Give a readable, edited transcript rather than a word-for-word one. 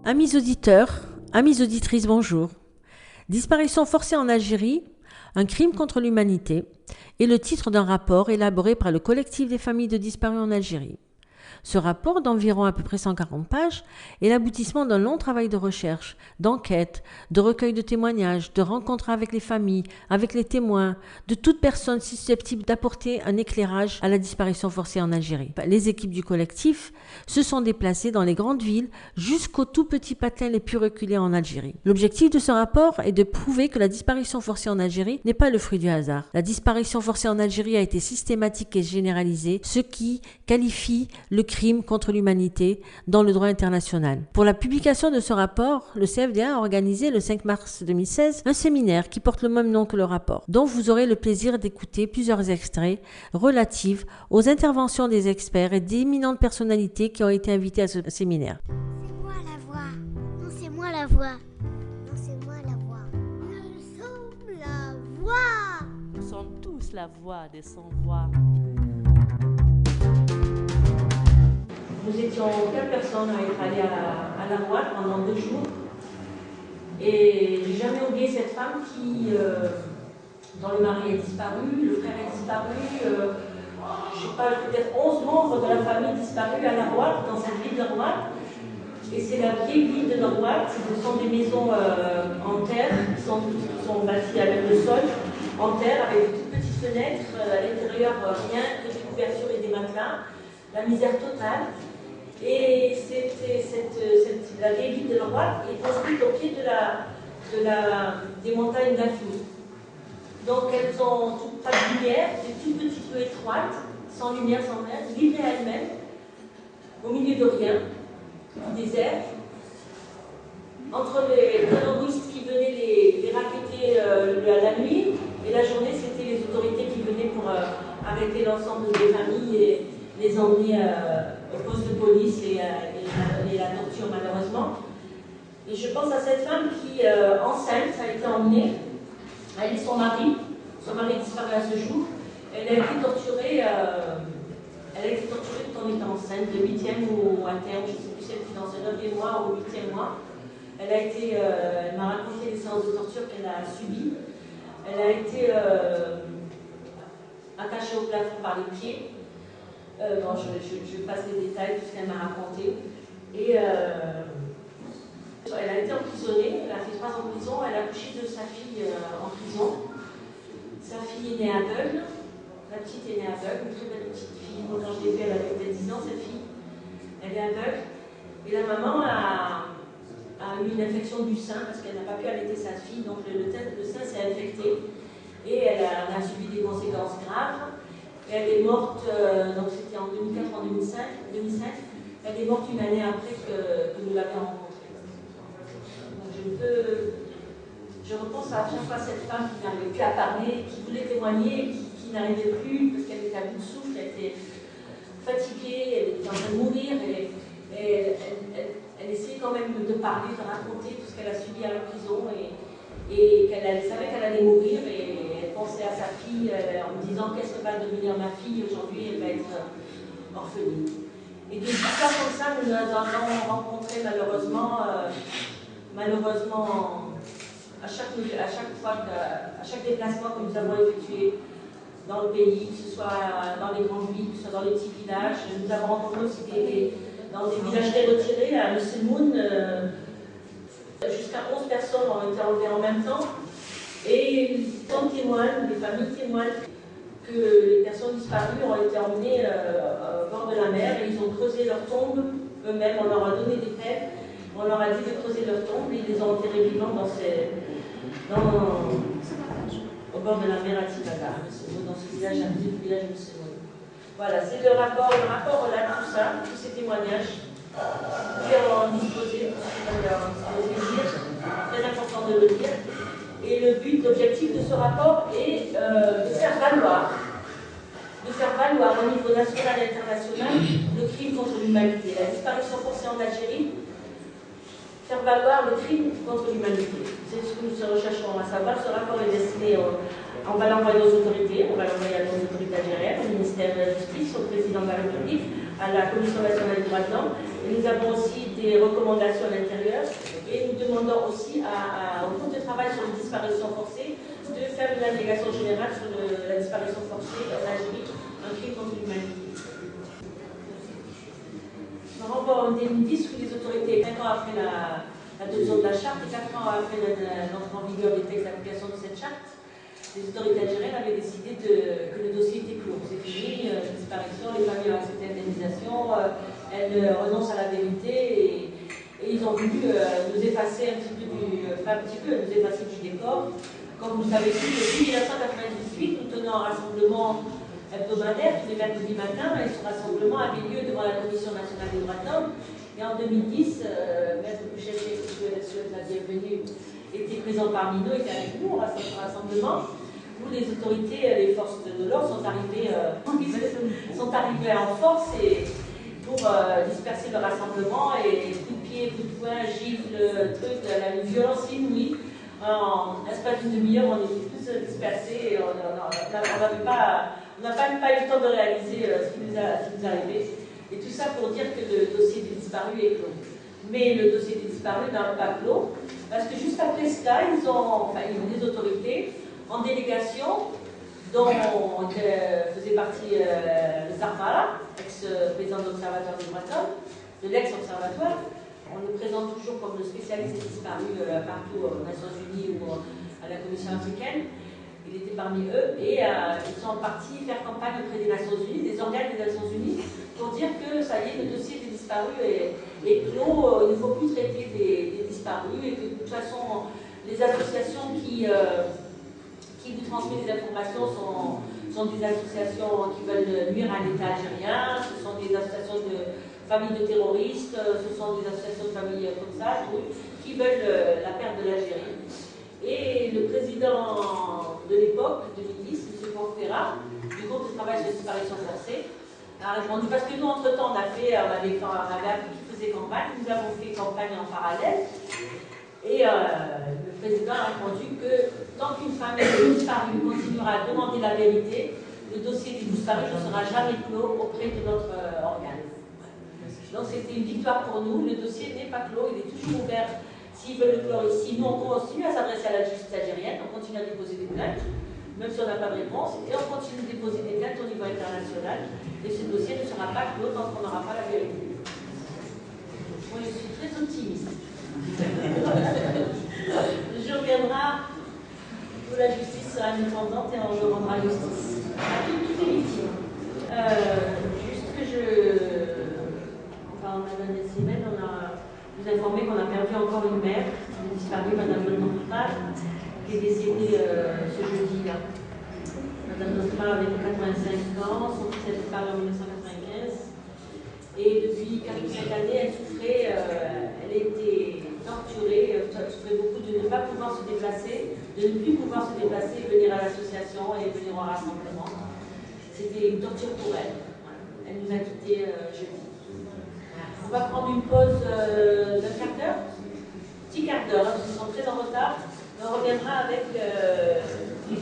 Amis auditeurs, amis auditrices, bonjour. Disparition forcée en Algérie, un crime contre l'humanité est le titre d'un rapport élaboré par le collectif des familles de disparus en Algérie. Ce rapport, d'environ à peu près 140 pages, est l'aboutissement d'un long travail de recherche, d'enquête, de recueil de témoignages, de rencontres avec les familles, avec les témoins, de toute personne susceptible d'apporter un éclairage à la disparition forcée en Algérie. Les équipes du collectif se sont déplacées dans les grandes villes jusqu'aux tout petits patelins les plus reculés en Algérie. L'objectif de ce rapport est de prouver que la disparition forcée en Algérie n'est pas le fruit du hasard. La disparition forcée en Algérie a été systématique et généralisée, ce qui qualifie le crime contre l'humanité dans le droit international. Pour la publication de ce rapport, le CFDA a organisé le 5 mars 2016 un séminaire qui porte le même nom que le rapport, dont vous aurez le plaisir d'écouter plusieurs extraits relatifs aux interventions des experts et d'éminentes personnalités qui ont été invitées à ce séminaire. C'est moi la voix. Non, c'est moi la voix. Non, c'est moi la voix. Nous sommes la voix. Nous sommes tous la voix des sans-voix. Nous étions 4 personnes à être allées à la Roite pendant 2 jours. Et j'ai jamais oublié cette femme qui, dont le mari est disparu, le frère est disparu, je sais pas, peut-être 11 membres de la famille disparus à la Roite, dans cette ville de Roite. Et c'est la vieille ville de Roite. Ce sont des maisons en terre qui sont bâties avec le sol, en terre, avec de toutes petites fenêtres, à l'intérieur rien que des couvertures et des matelas. La misère totale. Et la vieille ville de Roite est construite au pied des montagnes d'Afni. Donc elles ont pas de lumière, des toutes petites rues étroites, sans lumière, sans rien, livrées à elles-mêmes, au milieu de rien, du désert. Entre les terroristes qui venaient les racketter la nuit, et la journée c'était les autorités qui venaient pour arrêter l'ensemble des familles et les emmener au poste de police et la torture malheureusement. Et je pense à cette femme qui, enceinte, a été emmenée. Elle et son mari est disparu à ce jour. Elle a été torturée tout en étant enceinte, de 8e ou à terme, je ne sais plus si elle était dans le 9e mois ou 8e mois. Elle m'a raconté les séances de torture qu'elle a subies. Elle a été attachée au plafond par les pieds. Bon, je passe les détails, tout ce qu'elle m'a raconté. Et elle a été emprisonnée, elle a fait 3 ans de prison, elle a accouché de sa fille en prison. Sa fille est née aveugle, la petite est née aveugle, une très belle petite fille. Moi, quand je l'ai vue, elle avait peut-être 10 ans, cette fille. Elle est aveugle. Et la maman a eu une infection du sein parce qu'elle n'a pas pu allaiter sa fille, donc le sein s'est infecté. Et elle a subi des conséquences graves. Et elle est morte, donc c'était en 2004, en 2005. Elle est morte une année après que nous l'avions rencontrée. Donc je repense à chaque fois cette femme qui n'arrivait plus à parler, qui voulait témoigner, qui n'arrivait plus parce qu'elle était à bout de souffle, elle était fatiguée, elle était en train de mourir. Et elle essayait quand même de parler, de raconter tout ce qu'elle a subi à la prison et qu'elle savait qu'elle allait mourir. Et elle pensait à sa fille en me disant qu'est-ce que va devenir ma fille aujourd'hui, elle va être orpheline. Et des histoires comme ça, nous avons rencontré malheureusement à chaque déplacement que nous avons effectué dans le pays, que ce soit dans les grandes villes, que ce soit dans les petits villages. Nous avons rencontré aussi dans des villages très retirés, à Messemoun, jusqu'à 11 personnes ont été enlevées en même temps. Et les familles témoignent que les personnes disparues ont été emmenées au bord de la mer et ils ont creusé leur tombe eux-mêmes. On leur a donné des pelles, on leur a dit de creuser leur tombe et ils les ont enterrés vivants au bord de la mer à Tibaga, dans ce village, le village de Messemoun. Voilà, c'est le rapport relate tout ça, tous ces témoignages. Vous pouvez en disposer, très important de le dire. Et l'objectif de ce rapport est de faire valoir au niveau national et international le crime contre l'humanité, la disparition forcée en Algérie, faire valoir le crime contre l'humanité. C'est ce que nous recherchons à savoir. Ce rapport est destiné, on va l'envoyer aux autorités, on va l'envoyer à nos autorités algériennes, au ministère de la Justice, au président de la République, à la Commission nationale des droits de l'homme. Et nous avons aussi des recommandations à l'intérieur et nous demandons aussi au groupe de travail sur les disparitions forcées de faire une allégation générale sur la disparition forcée en Algérie, un crime contre l'humanité. Le rapport en 2010 où les autorités, 5 ans après l'adoption de la charte et 4 ans après l'entrée en vigueur des textes d'application de cette charte, les autorités algériennes avaient décidé que le dossier était clos. C'est fini, disparition, les familles ont accepté l'indemnisation, elles renoncent à la vérité et ils ont voulu nous effacer un petit peu nous effacer du décor. Comme vous le savez tous, depuis 1998, nous tenons un rassemblement hebdomadaire tous les mercredis matins et ce rassemblement avait lieu devant la Commission nationale des droits de l'homme. Et en 2010, Maître Bouchet, qui souhaite la bienvenue, était présent parmi nous, était avec nous au rassemblement, où les autorités, les forces de l'ordre sont arrivées en force et pour disperser le rassemblement et coups de pied, coups de poing, gifles, la violence inouïe. En l'espace d'une demi-heure, on était tous dispersés et on n'a même pas eu le temps de réaliser ce qui nous est arrivé. Et tout ça pour dire que le dossier des disparus est clos. Mais le dossier des disparus n'est pas clos, parce que juste après cela, ils ont des autorités en délégation, dont faisait partie le Zarfala, ex-président de l'Observatoire des droits de l'homme, de l'ex-observatoire. On le présente toujours comme le spécialiste des disparus partout aux Nations Unies ou à la Commission africaine. Il était parmi eux et ils sont partis faire campagne auprès des Nations Unies, des organes des Nations Unies, pour dire que ça y est, le dossier des disparus est clos, il ne faut plus traiter des disparus et que de toute façon, les associations qui vous transmettent des informations sont des associations qui veulent nuire à l'État algérien, ce sont des associations de familles de terroristes, ce sont des associations de familles comme ça, qui veulent la perte de l'Algérie. Et le président de l'époque, 2010, M. Porfera, du groupe de travail sur la disparition forcée, a répondu, parce que nous, entre-temps, on avait appris qu'il faisait campagne, nous avons fait campagne en parallèle, et le président a répondu que tant qu'une famille de disparus continuera à demander la vérité, le dossier des disparus ne sera jamais clos auprès de notre organe. Donc c'était une victoire pour nous, le dossier n'est pas clos, il est toujours ouvert. S'ils veulent le clore ici, nous on continue à s'adresser à la justice algérienne, on continue à déposer des plaintes, même si on n'a pas de réponse, et on continue de déposer des plaintes au niveau international, et ce dossier ne sera pas clos tant qu'on n'aura pas la vérité. Moi je suis très optimiste. Le jour viendra où la justice sera indépendante et on nous rendra justice. À toutes les victimes. Juste que on a donné des semaines, on a vous informé qu'on a perdu encore une mère, qui est disparue, Madame Notral, qui est décédée ce jeudi-là. Madame Notral avait 85 ans, son fils a disparu en 1995, et depuis 4 ou 5 années, elle souffrait, elle était torturée, elle souffrait beaucoup de ne pas pouvoir se déplacer, de ne plus pouvoir se déplacer, venir à l'association et venir au rassemblement. C'était une torture pour elle. Elle nous a quittés jeudi. On va prendre une pause d'un quart d'heure, petit quart d'heure, parce qu'ils sont très en retard. On reviendra avec les